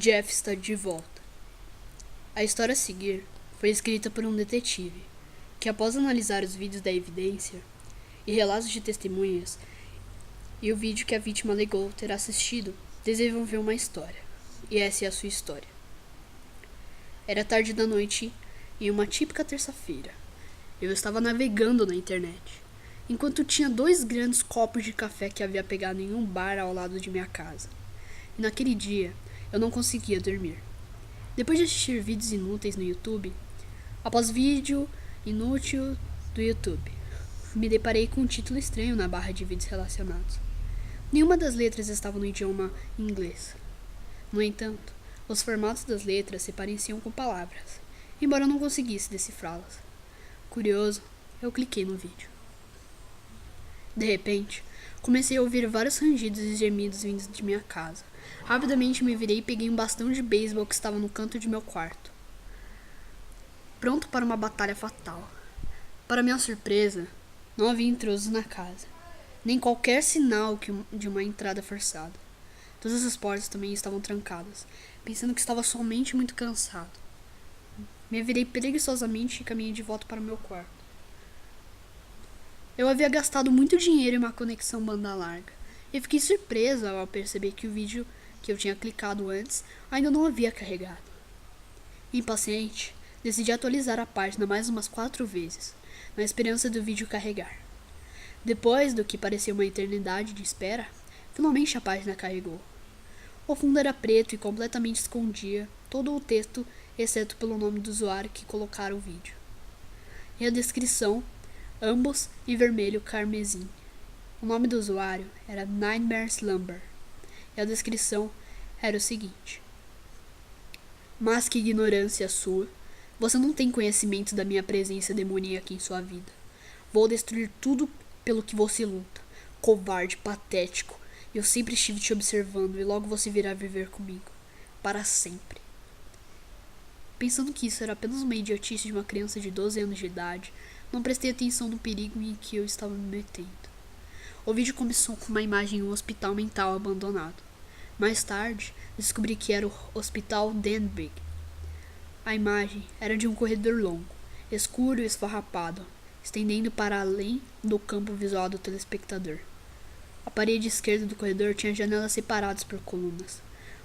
Jeff está de volta. A história a seguir foi escrita por um detetive, que após analisar os vídeos da evidência e relatos de testemunhas e o vídeo que a vítima alegou ter assistido, desenvolveu uma história. E essa é a sua história. Era tarde da noite, em uma típica terça-feira. Eu estava navegando na internet, enquanto tinha 2 grandes copos de café que havia pegado em um bar ao lado de minha casa. E naquele dia, eu não conseguia dormir. Depois de assistir vídeos inúteis no YouTube, após vídeo inútil do YouTube, me deparei com um título estranho na barra de vídeos relacionados. Nenhuma das letras estava no idioma inglês. No entanto, os formatos das letras se pareciam com palavras, embora eu não conseguisse decifrá-las. Curioso, eu cliquei no vídeo. De repente, comecei a ouvir vários rangidos e gemidos vindos de minha casa. Rapidamente me virei e peguei um bastão de beisebol que estava no canto de meu quarto, pronto para uma batalha fatal. Para minha surpresa, não havia intrusos na casa, nem qualquer sinal de uma entrada forçada. Todas as portas também estavam trancadas, pensando que estava somente muito cansado. Me virei preguiçosamente e caminhei de volta para o meu quarto. Eu havia gastado muito dinheiro em uma conexão banda larga, e fiquei surpresa ao perceber que o vídeo que eu tinha clicado antes ainda não havia carregado. Impaciente, decidi atualizar a página mais umas 4 vezes, na esperança do vídeo carregar. Depois do que parecia uma eternidade de espera, finalmente a página carregou. O fundo era preto e completamente escondia todo o texto, exceto pelo nome do usuário que colocara o vídeo. E a descrição, ambos em vermelho carmesim. O nome do usuário era Nightmare Slumber, e a descrição era o seguinte: mas que ignorância sua! Você não tem conhecimento da minha presença demoníaca em sua vida. Vou destruir tudo pelo que você luta. Covarde, patético. Eu sempre estive te observando e logo você virá viver comigo. Para sempre. Pensando que isso era apenas uma idiotice de uma criança de 12 anos de idade, não prestei atenção no perigo em que eu estava me metendo. O vídeo começou com uma imagem de um hospital mental abandonado. Mais tarde, descobri que era o Hospital Denbigh. A imagem era de um corredor longo, escuro e esfarrapado, estendendo para além do campo visual do telespectador. A parede esquerda do corredor tinha janelas separadas por colunas.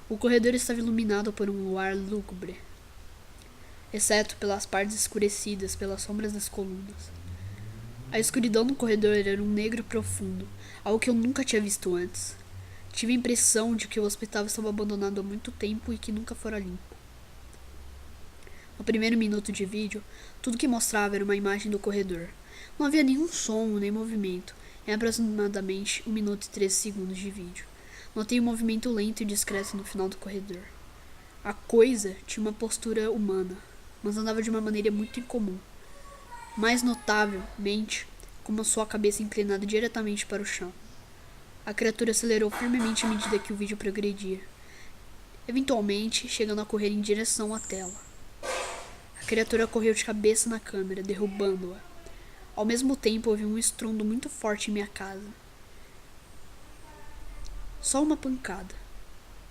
O corredor estava iluminado por um luar lúgubre, exceto pelas partes escurecidas pelas sombras das colunas. A escuridão no corredor era um negro profundo, algo que eu nunca tinha visto antes. Tive a impressão de que o hospital estava abandonado há muito tempo e que nunca fora limpo. No primeiro minuto de vídeo, tudo que mostrava era uma imagem do corredor. Não havia nenhum som nem movimento, em aproximadamente 1 minuto e 13 segundos de vídeo. Notei um movimento lento e discreto no final do corredor. A coisa tinha uma postura humana, mas andava de uma maneira muito incomum. Mais notavelmente, com a sua cabeça inclinada diretamente para o chão. A criatura acelerou firmemente à medida que o vídeo progredia, eventualmente chegando a correr em direção à tela. A criatura correu de cabeça na câmera, derrubando-a. Ao mesmo tempo, houve um estrondo muito forte em minha casa. Só uma pancada,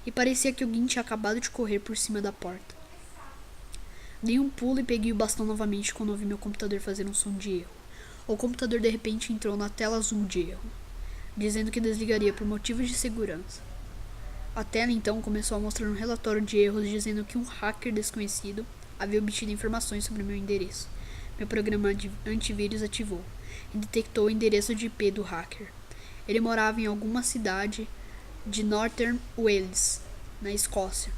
e parecia que alguém tinha acabado de correr por cima da porta. Dei um pulo e peguei o bastão novamente quando ouvi meu computador fazer um som de erro. O computador de repente entrou na tela azul de erro, dizendo que desligaria por motivos de segurança. A tela então começou a mostrar um relatório de erros dizendo que um hacker desconhecido havia obtido informações sobre meu endereço. Meu programa de antivírus ativou e detectou o endereço de IP do hacker. Ele morava em alguma cidade de Northern Wales, na Escócia.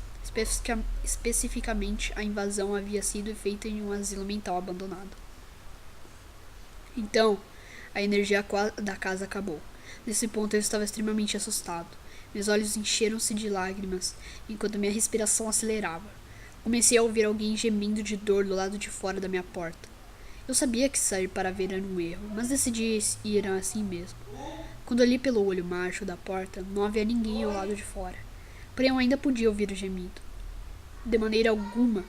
Especificamente, a invasão havia sido feita em um asilo mental abandonado. Então, a energia da casa acabou. Nesse ponto eu estava extremamente assustado. Meus olhos encheram-se de lágrimas, enquanto minha respiração acelerava. Comecei a ouvir alguém gemendo de dor do lado de fora da minha porta. Eu sabia que sair para ver era um erro, mas decidi ir assim mesmo. Quando olhei pelo olho macho da porta, não havia ninguém ao lado de fora. Porém, eu ainda podia ouvir o gemido. De maneira alguma,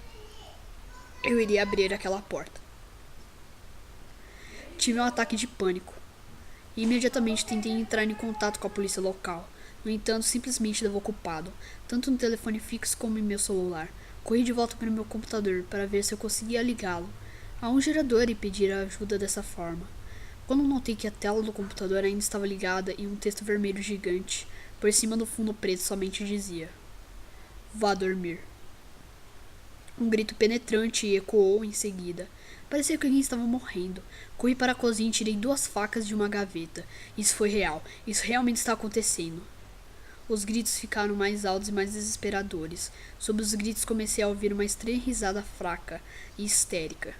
eu iria abrir aquela porta. Tive um ataque de pânico. E imediatamente tentei entrar em contato com a polícia local, No entanto, simplesmente estava ocupado, tanto no telefone fixo como em meu celular. Corri de volta para o meu computador para ver se eu conseguia ligá-lo a um gerador e pedir ajuda dessa forma. Quando notei que a tela do computador ainda estava ligada e um texto vermelho gigante por cima do fundo preto somente dizia: "Vá dormir." Um grito penetrante ecoou em seguida. Parecia que alguém estava morrendo. Corri para a cozinha e tirei 2 facas de uma gaveta. Isso foi real. Isso realmente está acontecendo. Os gritos ficaram mais altos e mais desesperadores. Sob os gritos comecei a ouvir uma estranha risada fraca e histérica.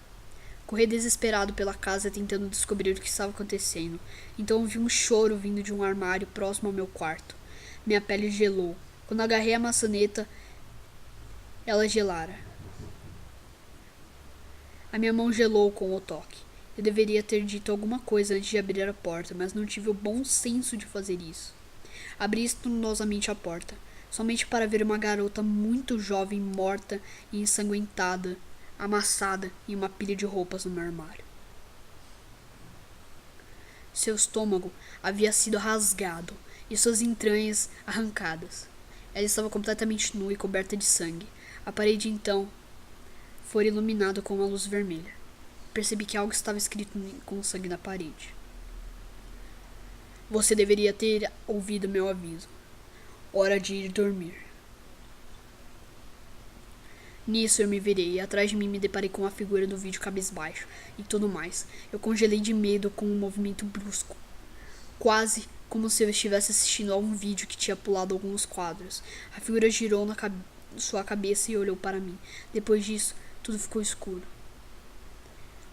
Corri desesperado pela casa tentando descobrir o que estava acontecendo. Então ouvi um choro vindo de um armário próximo ao meu quarto. Minha pele gelou. Quando agarrei a maçaneta, ela gelara. A minha mão gelou com o toque. Eu deveria ter dito alguma coisa antes de abrir a porta, mas não tive o bom senso de fazer isso. Abri estrondosamente a porta, somente para ver uma garota muito jovem morta e ensanguentada, amassada em uma pilha de roupas no meu armário. Seu estômago havia sido rasgado e suas entranhas arrancadas. Ela estava completamente nua e coberta de sangue. A parede então foi iluminada com uma luz vermelha. Percebi que algo estava escrito com sangue na parede. Você deveria ter ouvido meu aviso. Hora de ir dormir. Nisso eu me virei e atrás de mim me deparei com a figura do vídeo cabisbaixo e tudo mais. Eu congelei de medo com um movimento brusco. Quase como se eu estivesse assistindo a um vídeo que tinha pulado alguns quadros. A figura girou na sua cabeça e olhou para mim. Depois disso, tudo ficou escuro.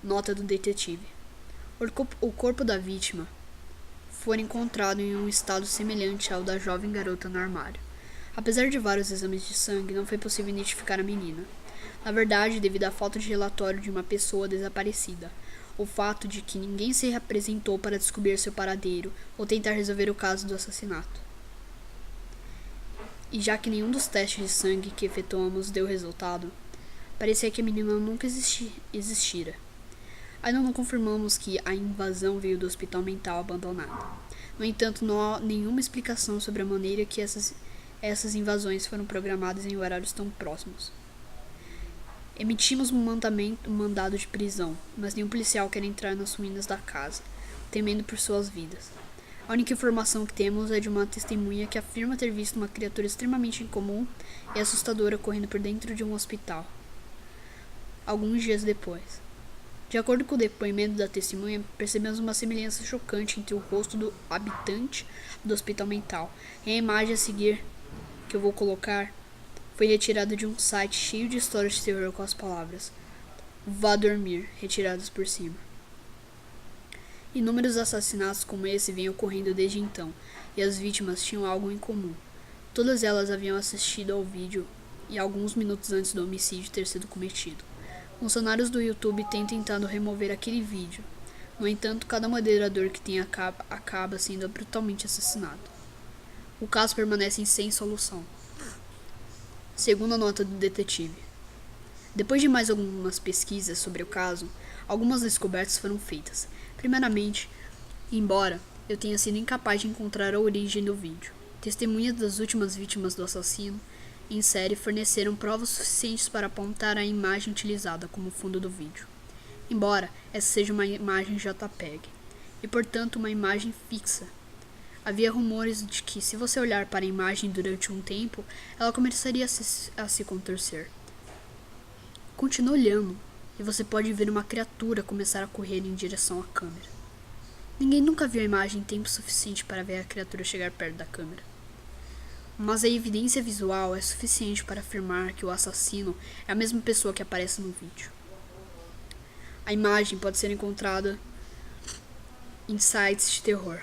Nota do detetive. O corpo da vítima foi encontrado em um estado semelhante ao da jovem garota no armário. Apesar de vários exames de sangue, não foi possível identificar a menina. Na verdade, devido à falta de relatório de uma pessoa desaparecida, o fato de que ninguém se apresentou para descobrir seu paradeiro ou tentar resolver o caso do assassinato. E já que nenhum dos testes de sangue que efetuamos deu resultado, parecia que a menina nunca existira. Ainda não confirmamos que a invasão veio do hospital mental abandonado. No entanto, não há nenhuma explicação sobre a maneira que essas invasões foram programadas em horários tão próximos. Emitimos um mandado de prisão, mas nenhum policial quer entrar nas ruínas da casa, temendo por suas vidas. A única informação que temos é de uma testemunha que afirma ter visto uma criatura extremamente incomum e assustadora correndo por dentro de um hospital, alguns dias depois. De acordo com o depoimento da testemunha, percebemos uma semelhança chocante entre o rosto do habitante do hospital mental e a imagem a seguir, que eu vou colocar, foi retirada de um site cheio de histórias de terror com as palavras "Vá dormir" retiradas por cima. Inúmeros assassinatos como esse vêm ocorrendo desde então, e as vítimas tinham algo em comum. Todas elas haviam assistido ao vídeo e alguns minutos antes do homicídio ter sido cometido. Funcionários do YouTube têm tentado remover aquele vídeo. No entanto, cada moderador que tem acaba sendo brutalmente assassinado. O caso permanece sem solução. Segunda nota do detetive. Depois de mais algumas pesquisas sobre o caso, algumas descobertas foram feitas. Primeiramente, embora eu tenha sido incapaz de encontrar a origem do vídeo, testemunhas das últimas vítimas do assassino em série forneceram provas suficientes para apontar a imagem utilizada como fundo do vídeo, embora essa seja uma imagem JPEG, e portanto uma imagem fixa. Havia rumores de que, se você olhar para a imagem durante um tempo, ela começaria a se contorcer. Continue olhando, e você pode ver uma criatura começar a correr em direção à câmera. Ninguém nunca viu a imagem em tempo suficiente para ver a criatura chegar perto da câmera. Mas a evidência visual é suficiente para afirmar que o assassino é a mesma pessoa que aparece no vídeo. A imagem pode ser encontrada em sites de terror,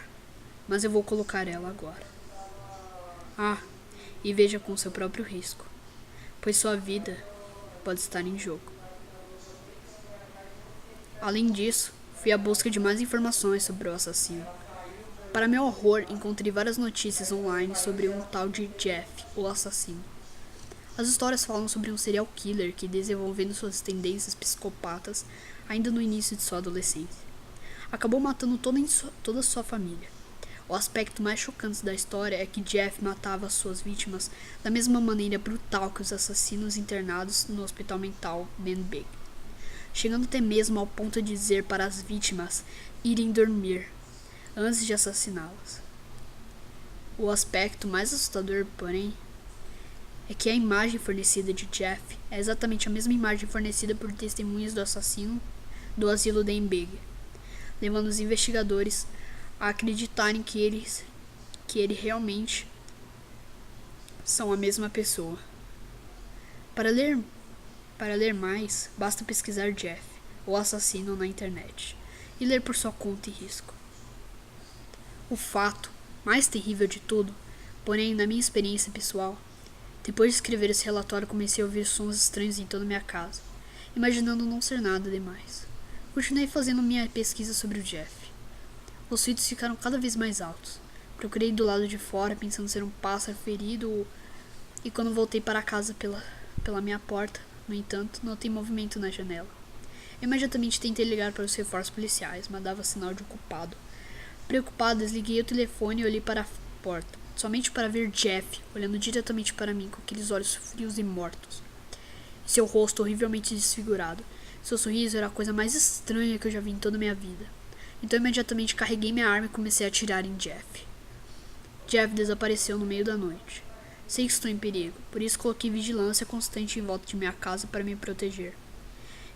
mas eu vou colocar ela agora. E veja com seu próprio risco, pois sua vida pode estar em jogo. Além disso, fui à busca de mais informações sobre o assassino. Para meu horror, encontrei várias notícias online sobre um tal de Jeff, o assassino. As histórias falam sobre um serial killer que, desenvolvendo suas tendências psicopatas ainda no início de sua adolescência, acabou matando toda sua família. O aspecto mais chocante da história é que Jeff matava suas vítimas da mesma maneira brutal que os assassinos internados no hospital mental Denbigh, chegando até mesmo ao ponto de dizer para as vítimas irem dormir antes de assassiná-las. O aspecto mais assustador, porém, é que a imagem fornecida de Jeff é exatamente a mesma imagem fornecida por testemunhas do assassino do asilo Denbigh, levando os investigadores a acreditarem que ele realmente são a mesma pessoa. Para ler mais, basta pesquisar Jeff, o assassino, na internet e ler por sua conta e risco. O fato mais terrível de tudo, porém, na minha experiência pessoal, depois de escrever esse relatório, comecei a ouvir sons estranhos em toda a minha casa, imaginando não ser nada demais. Continuei fazendo minha pesquisa sobre o Jeff. Os gritos ficaram cada vez mais altos. Procurei do lado de fora, pensando ser um pássaro ferido, e quando voltei para casa pela minha porta, no entanto, notei movimento na janela. Imediatamente tentei ligar para os reforços policiais, mas dava sinal de ocupado. Preocupado, desliguei o telefone e olhei para a porta, somente para ver Jeff olhando diretamente para mim com aqueles olhos frios e mortos. E seu rosto horrivelmente desfigurado. Seu sorriso era a coisa mais estranha que eu já vi em toda a minha vida. Então imediatamente carreguei minha arma e comecei a atirar em Jeff. Jeff desapareceu no meio da noite. Sei que estou em perigo, por isso coloquei vigilância constante em volta de minha casa para me proteger.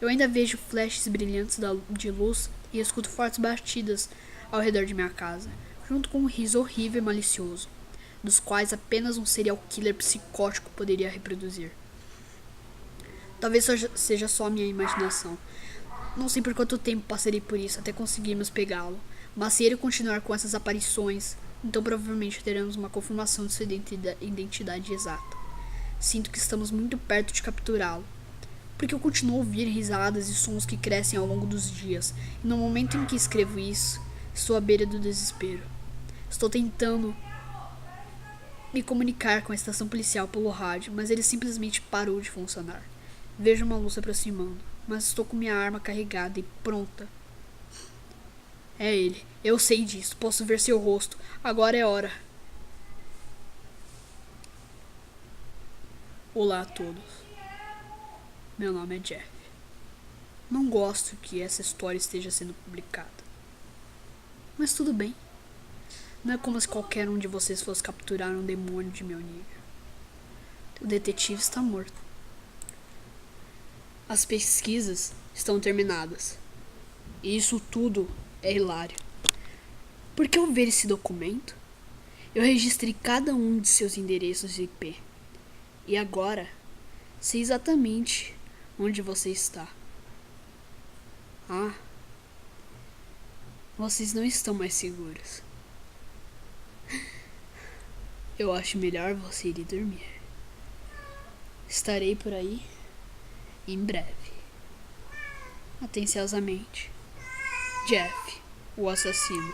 Eu ainda vejo flashes brilhantes de luz e escuto fortes batidas ao redor de minha casa, junto com um riso horrível e malicioso, dos quais apenas um serial killer psicótico poderia reproduzir. Talvez seja só minha imaginação. Não sei por quanto tempo passarei por isso até conseguirmos pegá-lo, mas se ele continuar com essas aparições, então provavelmente teremos uma confirmação de sua identidade exata. Sinto que estamos muito perto de capturá-lo, porque eu continuo a ouvir risadas e sons que crescem ao longo dos dias, e no momento em que escrevo isso, estou à beira do desespero. Estou tentando me comunicar com a estação policial pelo rádio, mas ele simplesmente parou de funcionar. Vejo uma luz se aproximando, mas estou com minha arma carregada e pronta. É ele. Eu sei disso. Posso ver seu rosto. Agora é hora. Olá a todos. Meu nome é Jeff. Não gosto que essa história esteja sendo publicada. Mas tudo bem. Não é como se qualquer um de vocês fosse capturar um demônio de meu nível. O detetive está morto. As pesquisas estão terminadas. E isso tudo é hilário. Porque ao ver esse documento, eu registrei cada um de seus endereços IP. E agora, sei exatamente onde você está. Ah, vocês não estão mais seguros. Eu acho melhor você ir dormir. Estarei por aí em breve. Atenciosamente, Jeff, o assassino.